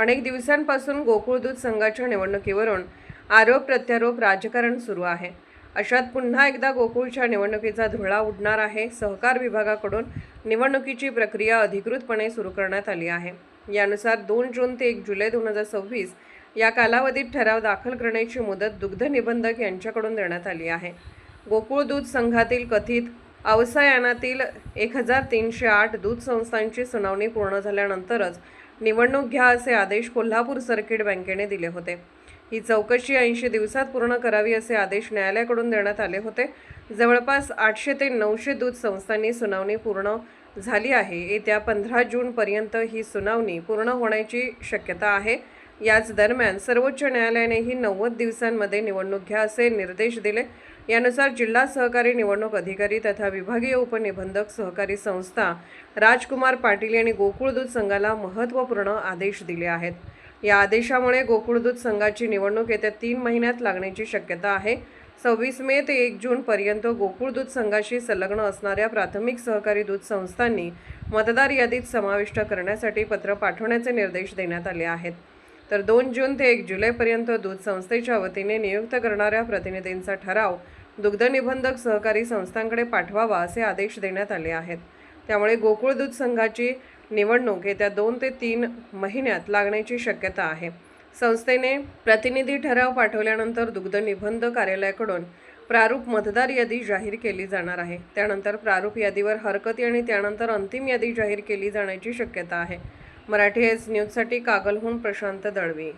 अनेक दिवसांपासून गोकुळ दूध संघाच्या निवडणुकीवरून आरोप प्रत्यारोप राजकारण सुरू आहे। अशात पुन्हा एकदा गोकुळच्या निवडणुकीचा धुळा उडणार आहे। सहकार विभागाकडून निवडणुकीची प्रक्रिया अधिकृतपणे सुरू करण्यात आली आहे। यानुसार 2 जून ते 1 जुलै 2026 या कालावधीत ठराव दाखल करण्याची मुदत दुग्ध निबंधक यांच्याकडून देण्यात आली आहे। गोकुळ दूध संघातील कथित अवसायानातील 1308 दूध संस्थांची सुनावणी पूर्ण झाल्यानंतरच निवडणूक घ्या असे आदेश कोल्हापूर सर्किट बँकेने दिले होते। ही चौकशी 80 दिवसात पूर्ण करावी असे आदेश न्यायालयाकडून देण्यात आले होते। जवळपास 800 ते 900 दूध संस्थांनी सुनावणी पूर्ण झाली आहे। येत्या 15 जून पर्यंत ही सुनावणी पूर्ण होण्याची शक्यता आहे। याच दरम्यान सर्वोच्च न्यायालयानेही 90 दिवसांमध्ये निवडणूक घ्या असे निर्देश दिले। यानुसार जिल्हा सहकारी निवडणूक अधिकारी तथा विभागीय उपनिबंधक सहकारी संस्था राजकुमार पाटील यांनी गोकुळ दूध संघाला महत्त्वपूर्ण आदेश दिले आहेत। या आदेशामुळे गोकुळ दूध संघाची निवडणूक येत्या 3 महिन्यात लागण्याची शक्यता आहे। 26 मे ते 1 जून पर्यंत गोकुळ दूध संघाशी संलग्न असणाऱ्या प्राथमिक सहकारी दूध संस्थांनी मतदार यादीत समाविष्ट करण्यासाठी पत्र पाठवण्याचे निर्देश देण्यात आले आहेत। तर 2 जून ते 1 जुलैपर्यंत दूध संस्थेच्या वतीने नियुक्त करणाऱ्या प्रतिनिधींचा ठराव दुग्ध निबंधक सहकारी संस्थांकडे पाठवावा असे आदेश देण्यात आले आहेत। त्यामुळे गोकुळ दूध संघाची निवडणूक येत्या 2 ते 3 महिन्यात लागण्याची शक्यता आहे। संस्थेने प्रतिनिधी ठराव पाठवल्यानंतर दुग्ध निबंध कार्यालयाकडून प्रारूप मतदार यादी जाहीर केली जाणार आहे। त्यानंतर प्रारूप यादीवर हरकती आणि त्यानंतर अंतिम यादी जाहीर केली जाण्याची शक्यता आहे। मराठी एस न्यूजसाठी कागलहून प्रशांत दळवी।